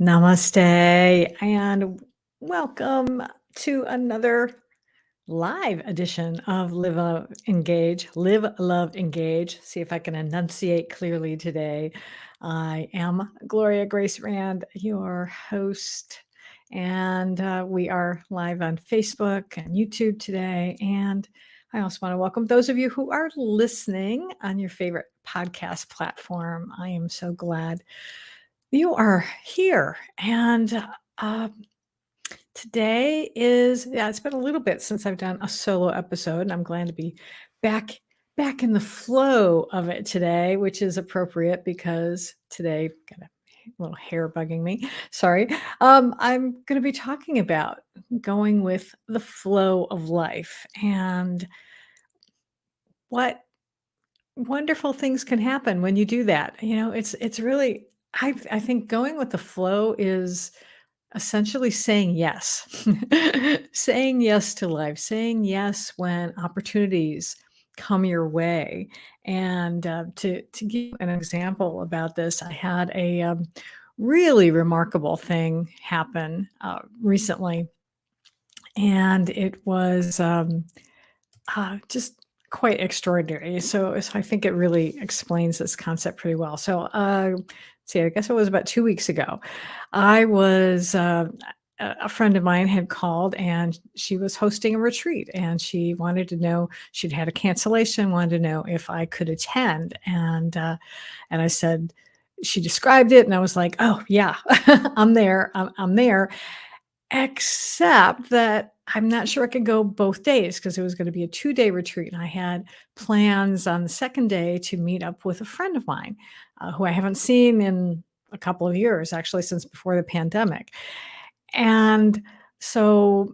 Namaste and welcome to another live edition of Live, Love, Engage. Live, Love, Engage. See if I can enunciate clearly today. I am Gloria Grace Rand, your host, and we are live on Facebook and YouTube today. And I also want to welcome those of you who are listening on your favorite podcast platform. I am so glad you are here. And uh, today is, yeah, it's been a little bit since I've done a solo episode, and I'm glad to be back in the flow of it today, which is appropriate because today got a little hair bugging me. Sorry. I'm going to be talking about going with the flow of life and what wonderful things can happen when you do that. It's really I think going with the flow is essentially saying yes. Saying yes to life, saying yes when opportunities come your way. And to give an example about this, I had a really remarkable thing happen recently, and it was just quite extraordinary. So I think it really explains this concept pretty well. So, let's see, I guess it was about 2 weeks ago. I was a friend of mine had called, and she was hosting a retreat, and she wanted to know, she'd had a cancellation, wanted to know if I could attend. And I said, she described it, and I was like, "Oh, yeah, I'm there. I'm there." Except that I'm not sure I could go both days because it was gonna be a 2-day retreat, and I had plans on the 2nd day to meet up with a friend of mine, who I haven't seen in a couple of years, actually, since before the pandemic. And so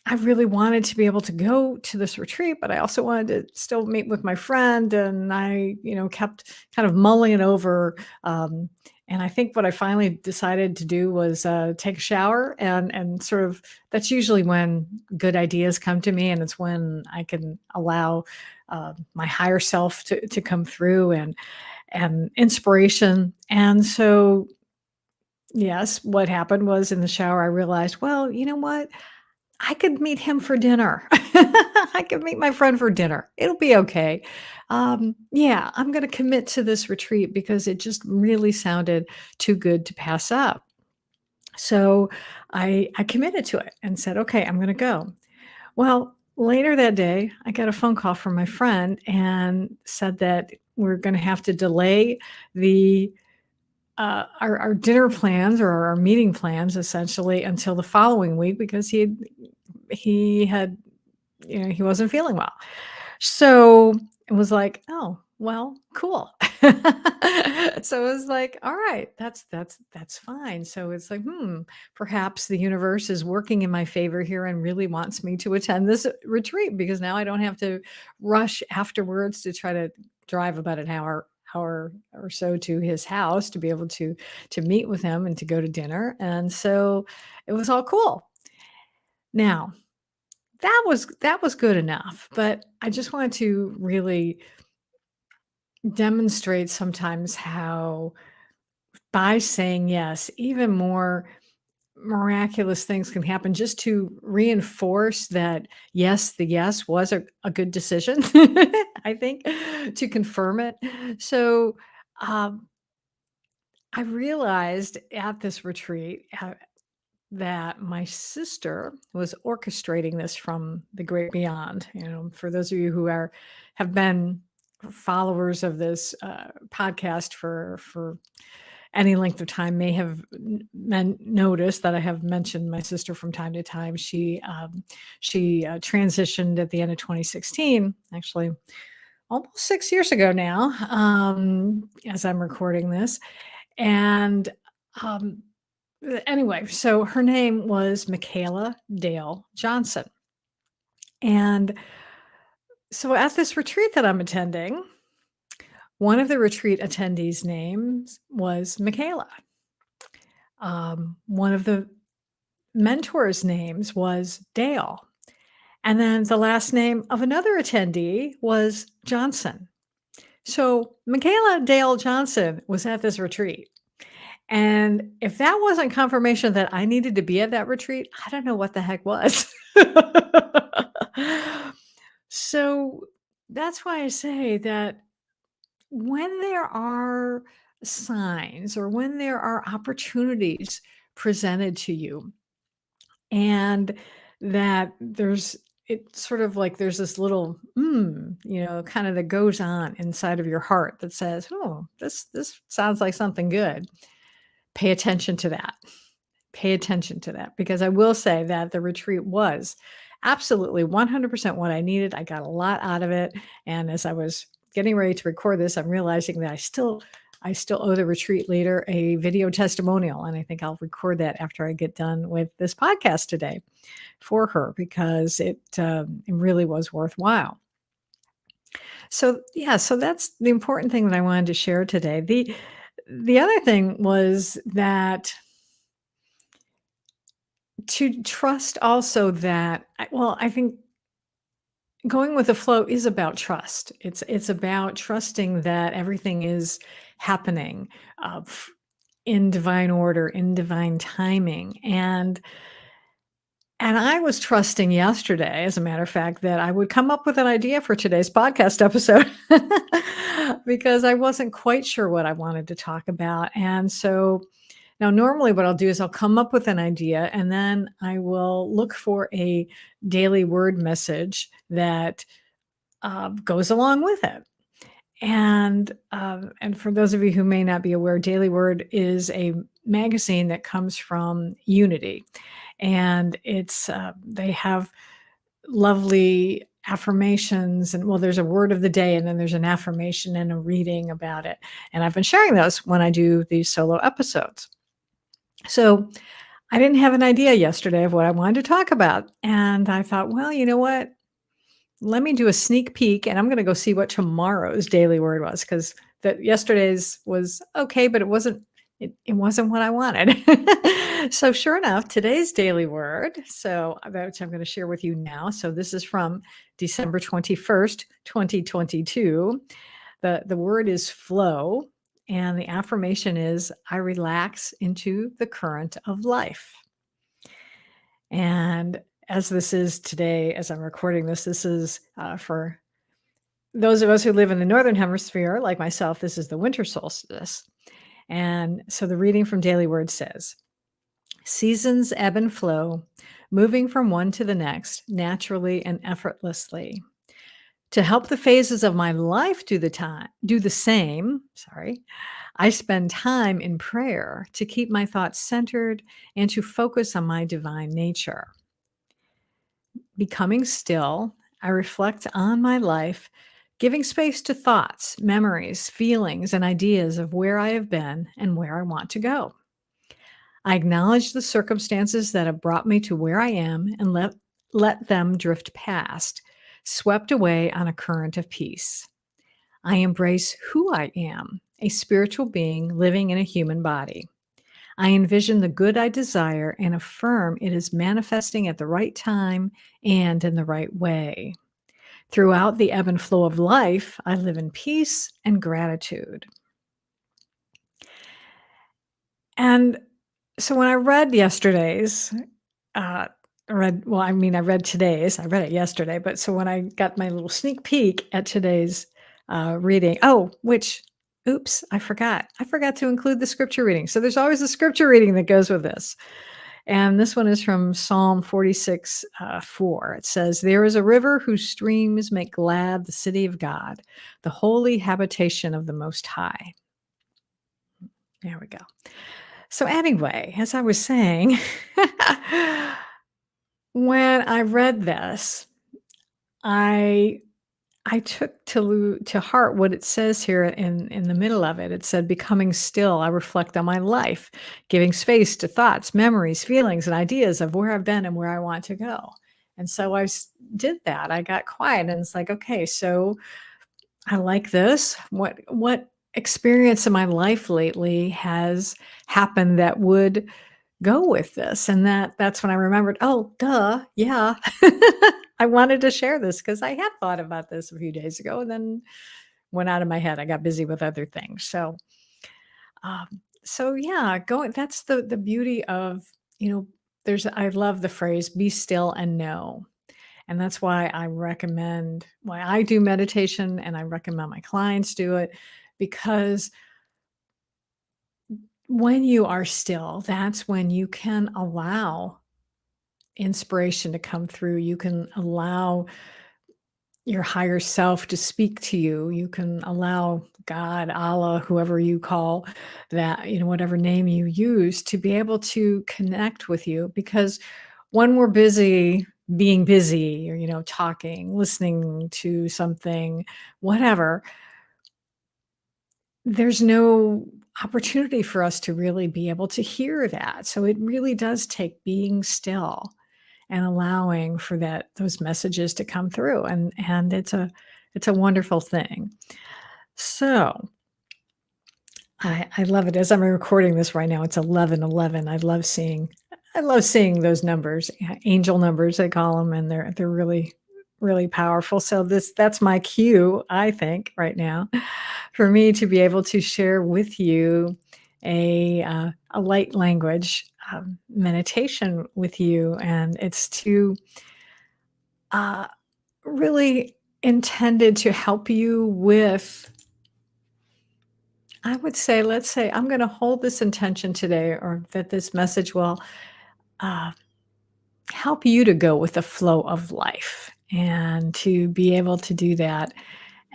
I really wanted to be able to go to this retreat, but I also wanted to still meet with my friend, and I, kept kind of mulling it over. And I think what I finally decided to do was take a shower, and sort of that's usually when good ideas come to me, and it's when I can allow my higher self to come through and inspiration. And so, yes, what happened was in the shower, I realized, well, you know what? I could meet him for dinner. I could meet my friend for dinner. It'll be okay. Yeah, I'm gonna commit to this retreat because it just really sounded too good to pass up. So I committed to it and said, "Okay, I'm gonna go." Well, later that day, I got a phone call from my friend and said that we're gonna have to delay the our dinner plans or our meeting plans essentially until the following week because he had he wasn't feeling well. So it was like, oh, well, cool. So it was like, all right, that's fine. So it's like, perhaps the universe is working in my favor here and really wants me to attend this retreat because now I don't have to rush afterwards to try to drive about an hour or so to his house to be able to meet with him and to go to dinner. And so it was all cool. Now, that was good enough, but I just wanted to really demonstrate sometimes how by saying yes, even more miraculous things can happen just to reinforce that, yes, the yes was a good decision, I think, to confirm it. So, um, I realized at this retreat, that my sister was orchestrating this from the great beyond. For those of you who have been followers of this podcast for any length of time may have noticed that I have mentioned my sister from time to time. She transitioned at the end of 2016, actually almost 6 years ago now, as I'm recording this, and um, anyway, so her name was Michaela Dale Johnson. And so at this retreat that I'm attending, one of the retreat attendees' names was Michaela. One of the mentors' names was Dale. And then the last name of another attendee was Johnson. So Michaela Dale Johnson was at this retreat. And if that wasn't confirmation that I needed to be at that retreat, I don't know what the heck was. So that's why I say that when there are signs or when there are opportunities presented to you, and that it's sort of like there's this little kind of that goes on inside of your heart that says, oh, this sounds like something good. Pay attention to that. Pay attention to that, because I will say that the retreat was absolutely 100% what I needed. I got a lot out of it. And as I was getting ready to record this, I'm realizing that I still owe the retreat leader a video testimonial. And I think I'll record that after I get done with this podcast today for her, because it really was worthwhile. So yeah, so that's the important thing that I wanted to share today. The other thing was that to trust also that I think going with the flow is about trust. It's about trusting that everything is happening in divine order, in divine timing. And I was trusting yesterday, as a matter of fact, that I would come up with an idea for today's podcast episode because I wasn't quite sure what I wanted to talk about. And so now, normally what I'll do is I'll come up with an idea and then I will look for a daily word message that goes along with it. And for those of you who may not be aware, Daily Word is a magazine that comes from Unity, and they have lovely affirmations, and well, there's a word of the day, and then there's an affirmation and a reading about it. And I've been sharing those when I do these solo episodes. So I didn't have an idea yesterday of what I wanted to talk about, and I thought, well, you know what? Let me do a sneak peek, and I'm gonna go see what tomorrow's daily word was, because that yesterday's was okay, but it wasn't what I wanted. So sure enough, today's daily word, which I'm gonna share with you now. So this is from December 21st, 2022. The word is flow, and the affirmation is, I relax into the current of life. And as this is today, as I'm recording this, this is for those of us who live in the Northern Hemisphere, like myself, this is the winter solstice. And so the reading from Daily Word says, seasons ebb and flow, moving from one to the next, naturally and effortlessly. To help the phases of my life do the same, I spend time in prayer to keep my thoughts centered and to focus on my divine nature. Becoming still, I reflect on my life, giving space to thoughts, memories, feelings, and ideas of where I have been and where I want to go. I acknowledge the circumstances that have brought me to where I am and let them drift past, swept away on a current of peace. I embrace who I am, a spiritual being living in a human body. I envision the good I desire and affirm it is manifesting at the right time and in the right way. Throughout the ebb and flow of life, I live in peace and gratitude. And so when I read yesterday's, I read today's, I read it yesterday, but so when I got my little sneak peek at today's reading, oops, I forgot to include the scripture reading. So there's always a scripture reading that goes with this. And this one is from Psalm 46, 4. It says, there is a river whose streams make glad the city of God, the holy habitation of the Most High. There we go. So anyway, as I was saying, when I read this, I took to heart what it says here in the middle of it. It said, becoming still, I reflect on my life, giving space to thoughts, memories, feelings, and ideas of where I've been and where I want to go. And so did that. I got quiet and it's like, okay, so I like this. What experience in my life lately has happened that would go with this? And that's when I remembered, oh, duh, yeah. I wanted to share this because I had thought about this a few days ago and then went out of my head. I got busy with other things. So So yeah, going that's the beauty of, there's I love the phrase be still and know. And that's why I do meditation and I recommend my clients do it because when you are still, that's when you can allow inspiration to come through. You can allow your higher self to speak to you. You can allow God, Allah, whoever you call that, whatever name you use to be able to connect with you. Because when we're busy being busy or, talking, listening to something, whatever, there's no opportunity for us to really be able to hear that. So it really does take being still and allowing for those messages to come through, and it's a wonderful thing. So, I love it. As I'm recording this right now, it's 11:11. I love seeing those numbers, angel numbers, they call them, and they're really, really powerful. So that's my cue, I think, right now, for me to be able to share with you a light language, meditation with you, and it's to, uh, really intended to help you with, I would say, let's say I'm gonna hold this intention today, or that this message will, uh, help you to go with the flow of life and to be able to do that.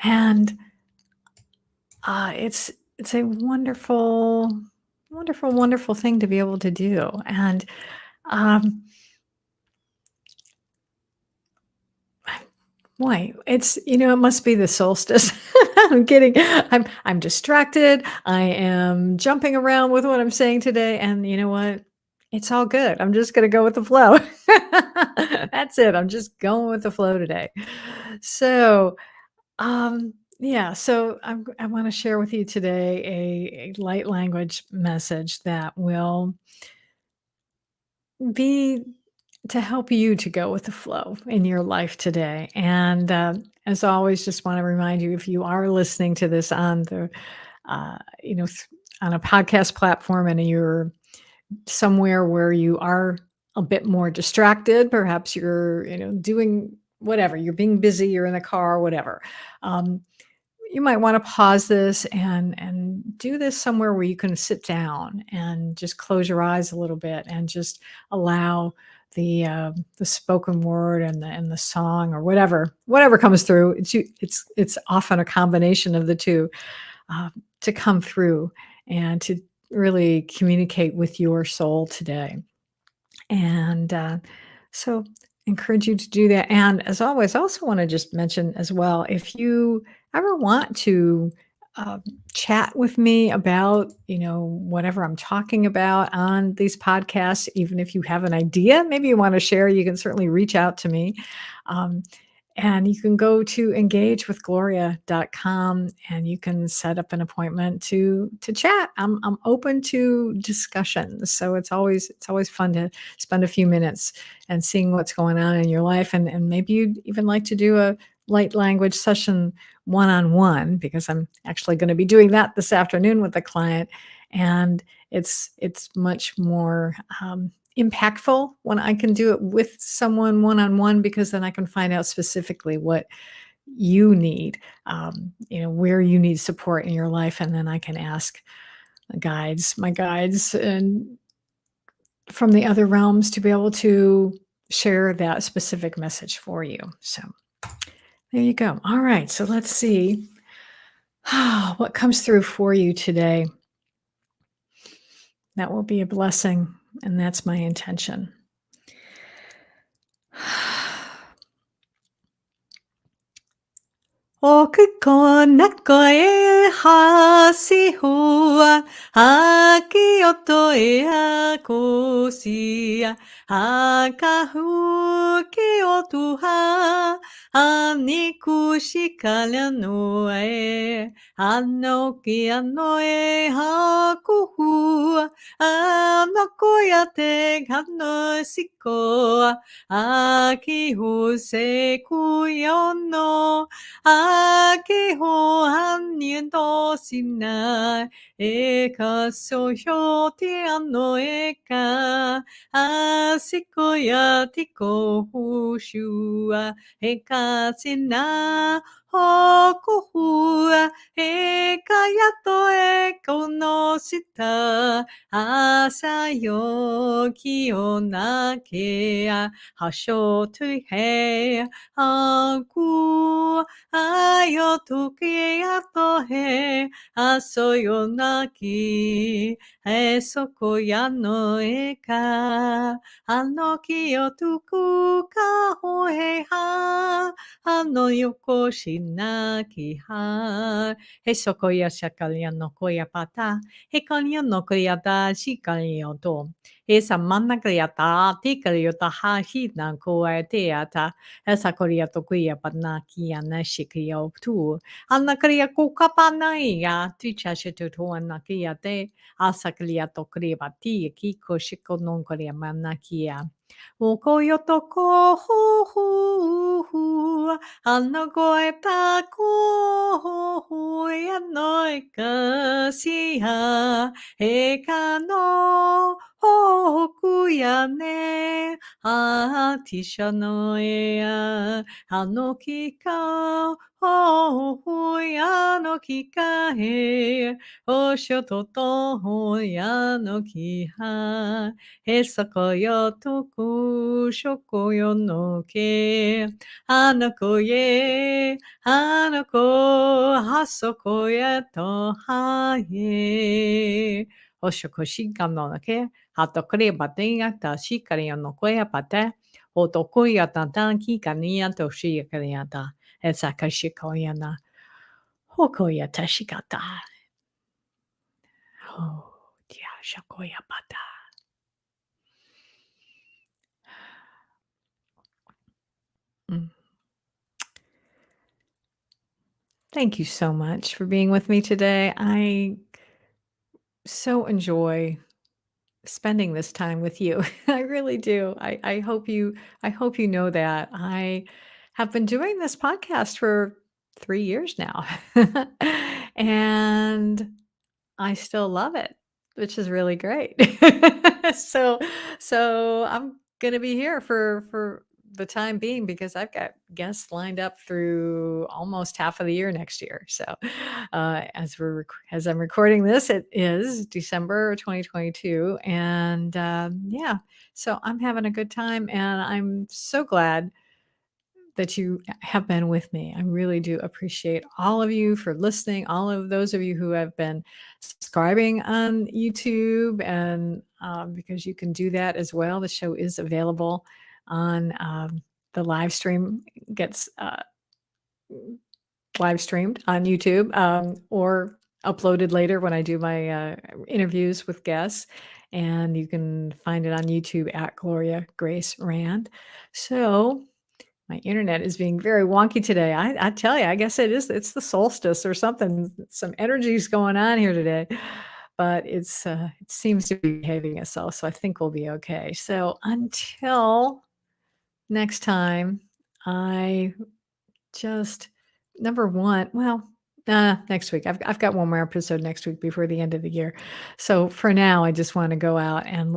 And, it's a wonderful, wonderful, wonderful thing to be able to do. And, um, Why? It must be the solstice. I'm kidding. I'm distracted. I am jumping around with what I'm saying today, and you know what? It's all good. I'm just gonna go with the flow. That's it. I'm just going with the flow today. So, yeah, so I wanna share with you today a light language message that will be to help you to go with the flow in your life today. And as always, just want to remind you, if you are listening to this on uh, you know, th- on a podcast platform and you're somewhere where you are a bit more distracted, perhaps you're, doing whatever, you're being busy, you're in the car, whatever. Um, you might want to pause this and do this somewhere where you can sit down and just close your eyes a little bit and just allow the spoken word and the song or whatever comes through. It's often a combination of the two, uh, to come through and to really communicate with your soul today. And, so encourage you to do that. And as always, I also want to just mention as well, if you ever want to, um, chat with me about, whatever I'm talking about on these podcasts, even if you have an idea, maybe you want to share, you can certainly reach out to me. Um, and you can go to engagewithgloria.com and you can set up an appointment to chat. I'm open to discussions. So it's always fun to spend a few minutes and seeing what's going on in your life. And maybe you'd even like to do a light language session one-on-one, because I'm actually going to be doing that this afternoon with a client. And it's much more, impactful when I can do it with someone one-on-one, because then I can find out specifically what you need, where you need support in your life, and then I can ask my guides, and from the other realms to be able to share that specific message for you. So there you go. All right, so let's see what comes through for you today. That will be a blessing, and that's my intention. Oko kona koe hasi hua, haki oto e a kosia, hakahuki o tuha, hanikushi kalano hanoki ano e hakuhua, Anokoyate kanosiko. Akihuse kuyono. Akiho hanyendo sinai. Eka soyo te ano eka. Asikoya tiko hushua. Eka sina. Hokuhua. Eka yato eko no shita. Asayo kiyonake. Hasho to he. Aku. Ayotoke atohe. Asoyonaki. Esokoyano eka. Anoki otuku kahoeha. Ano yoko shinaki ha. Esokoya shakalia no koya pata. Hekanyo no koyata shikanyo to. Esa manakriata tikariota ha hina koa teata. Esa koria tokuya panaki anashikio tu. Anakaria kukapanaya. Ticha to anakia te. Asaklia tokriba ti kiko shiko non koria manakia. Okoyoto ko hu hu hu. Anogoeta ko hu hu. Yanoika siha. Eka no hokuyane. Atisha no ea. Anokika. Oh, no kika he. Oshototo hoya no kiha. Esakoyo toku shokoyo no ke. Anoko ye. Anoko hasokoya to haye. Oshokoshi gano no ke. Hatokre batenga ta shikari no koya pate. Otokuya tantan ki kania to shikariata. Esakashikoyana. Hokoya tashikata. Oh, dia shakoya bata. Mm. Thank you so much for being with me today. I so enjoy spending this time with you. I really do. I hope you know that. I have been doing this podcast for 3 years now. And I still love it, which is really great. So I'm gonna be here for the time being because I've got guests lined up through almost half of the year next year. So, as I'm recording this, it is December 2022, and yeah, so I'm having a good time, and I'm so glad that you have been with me. I really do appreciate all of you for listening, all of those of you who have been subscribing on YouTube, and because you can do that as well. The show is available on the live stream, gets live streamed on YouTube or uploaded later when I do my interviews with guests. And you can find it on YouTube at Gloria Grace Rand. So, my internet is being very wonky today. I tell you, I guess it's the solstice or something. Some energy's going on here today, but it seems to be behaving itself, so I think we'll be okay. So until next time, I just number one, well, next week. I've got one more episode next week before the end of the year. So for now, I just want to go out and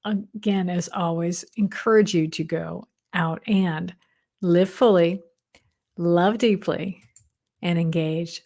again, as always, encourage you to go out and live fully, love deeply, and engage.